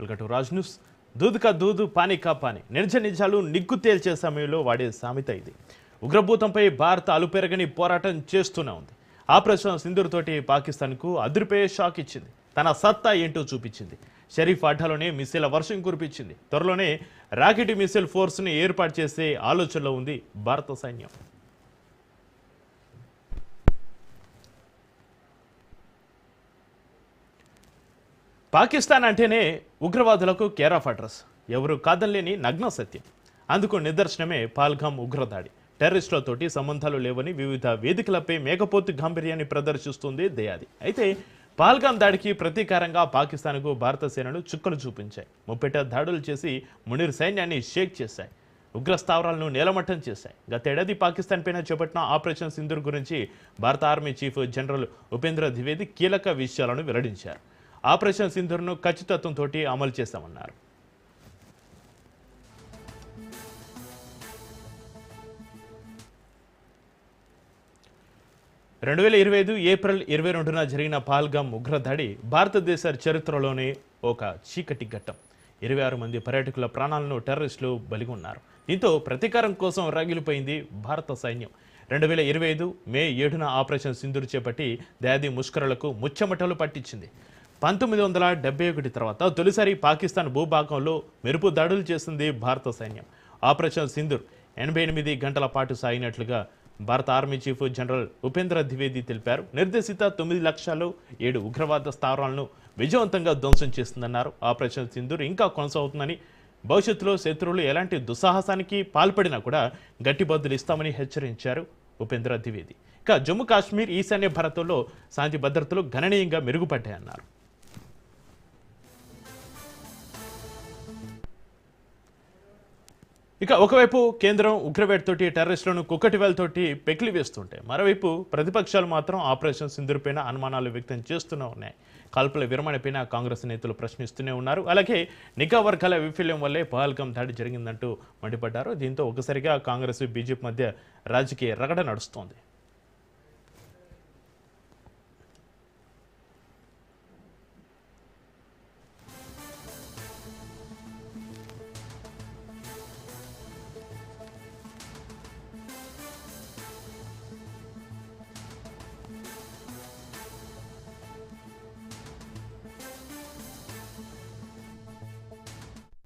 Welcome to Raj news. దూద్ కా దూద్ పానీ కా పానీ. నిజాలు నిగ్గు తేల్చే సమయంలో వాడే సామెత ఇది. ఉగ్రభూతంపై భారత్ అలుపెరగని పోరాటం చేస్తూనే ఉంది. ఆపరేషన్ సింధూర్ తోటి పాకిస్తాన్కు అదిరిపోయే షాక్ ఇచ్చింది. తన సత్తా ఏంటో చూపించింది. షరీఫ్ అడ్డాలోనే మిస్సైల వర్షం కురిపించింది. త్వరలోనే రాకెట్ మిస్సైల్ ఫోర్స్ని ఏర్పాటు చేసే ఆలోచనలో ఉంది భారత సైన్యం. పాకిస్తాన్ అంటేనే ఉగ్రవాదులకు కేర్ ఆఫ్ అడ్రస్. ఎవరు కాదనలేని నగ్న సత్యం. అందుకు నిదర్శనమే పహల్గామ్ ఉగ్రదాడి. టెర్రరిస్టులతోటి సంబంధాలు లేవని వివిధ వేదికలపై మేకపోతు గాంభీర్యాన్ని ప్రదర్శిస్తుంది దేయాది. అయితే పహల్గామ్ దాడికి ప్రతీకారంగా పాకిస్తాన్కు భారత సేనలు చుక్కలు చూపించాయి. ముప్పెట దాడులు చేసి మునీర్ సైన్యాన్ని షేక్ చేశాయి. ఉగ్ర స్థావరాలను నేలమట్టం చేశాయి. గతేడాది పాకిస్తాన్ పైన చేపట్టిన ఆపరేషన్ సింధూర్ గురించి భారత army chief general Upendra Dwivedi కీలక విషయాలను వెల్లడించారు. ఆపరేషన్ సింధూర్ను ఖచ్చితత్వంతో అమలు చేశామన్నారు. ఏప్రిల్ 22న జరిగిన పహల్గామ్ ఉగ్రదాడి భారతదేశ చరిత్రలోనే ఒక చీకటి ఘట్టం. 26 మంది పర్యాటకుల ప్రాణాలను టెర్రరిస్టులు బలిగొన్నారు. దీంతో ప్రతీకారం కోసం రగిలిపోయింది భారత సైన్యం. 2025 మే 7న ఆపరేషన్ సింధూర్ చేపట్టి దయాది ముష్కరులకు ముచ్చమటలు పట్టించింది. 1971 తర్వాత తొలిసారి పాకిస్తాన్ భూభాగంలో మెరుపు దాడులు చేసింది భారత సైన్యం. ఆపరేషన్ సింధూర్ 88 గంటల పాటు సాగినట్లుగా భారత army chief general Upendra Dwivedi తెలిపారు. నిర్దేశిత 9,07,000 ఉగ్రవాద స్థావరాలను విజయవంతంగా ధ్వంసం చేస్తుందన్నారు. ఆపరేషన్ సింధూర్ ఇంకా కొనసాగుతుందని, భవిష్యత్తులో శత్రువులు ఎలాంటి దుస్సాహసానికి పాల్పడినా కూడా గట్టి బదులు ఇస్తామని హెచ్చరించారు ఉపేంద్ర ద్వివేది. ఇక జమ్మూ కాశ్మీర్ ఈశాన్య భారతంలో శాంతి భద్రతలు గణనీయంగా మెరుగుపడ్డాయన్నారు. ఇక ఒకవైపు కేంద్రం ఉగ్రవేటతోటి టెర్రరిస్టులను కుక్కటివేలతోటి పెకిలి వేస్తుంటే, మరోవైపు ప్రతిపక్షాలు మాత్రం ఆపరేషన్ సింధూర్ పైన అనుమానాలు వ్యక్తం చేస్తూనే ఉన్నాయి. కాల్పుల విరమణపైన కాంగ్రెస్ నేతలు ప్రశ్నిస్తూనే ఉన్నారు. అలాగే నిఘా వర్గాల వైఫల్యం వల్లే పహల్గామ్ దాడి జరిగిందంటూ మండిపడ్డారు. దీంతో ఒకసారిగా కాంగ్రెస్ బీజేపీ మధ్య రాజకీయ రగడ నడుస్తోంది.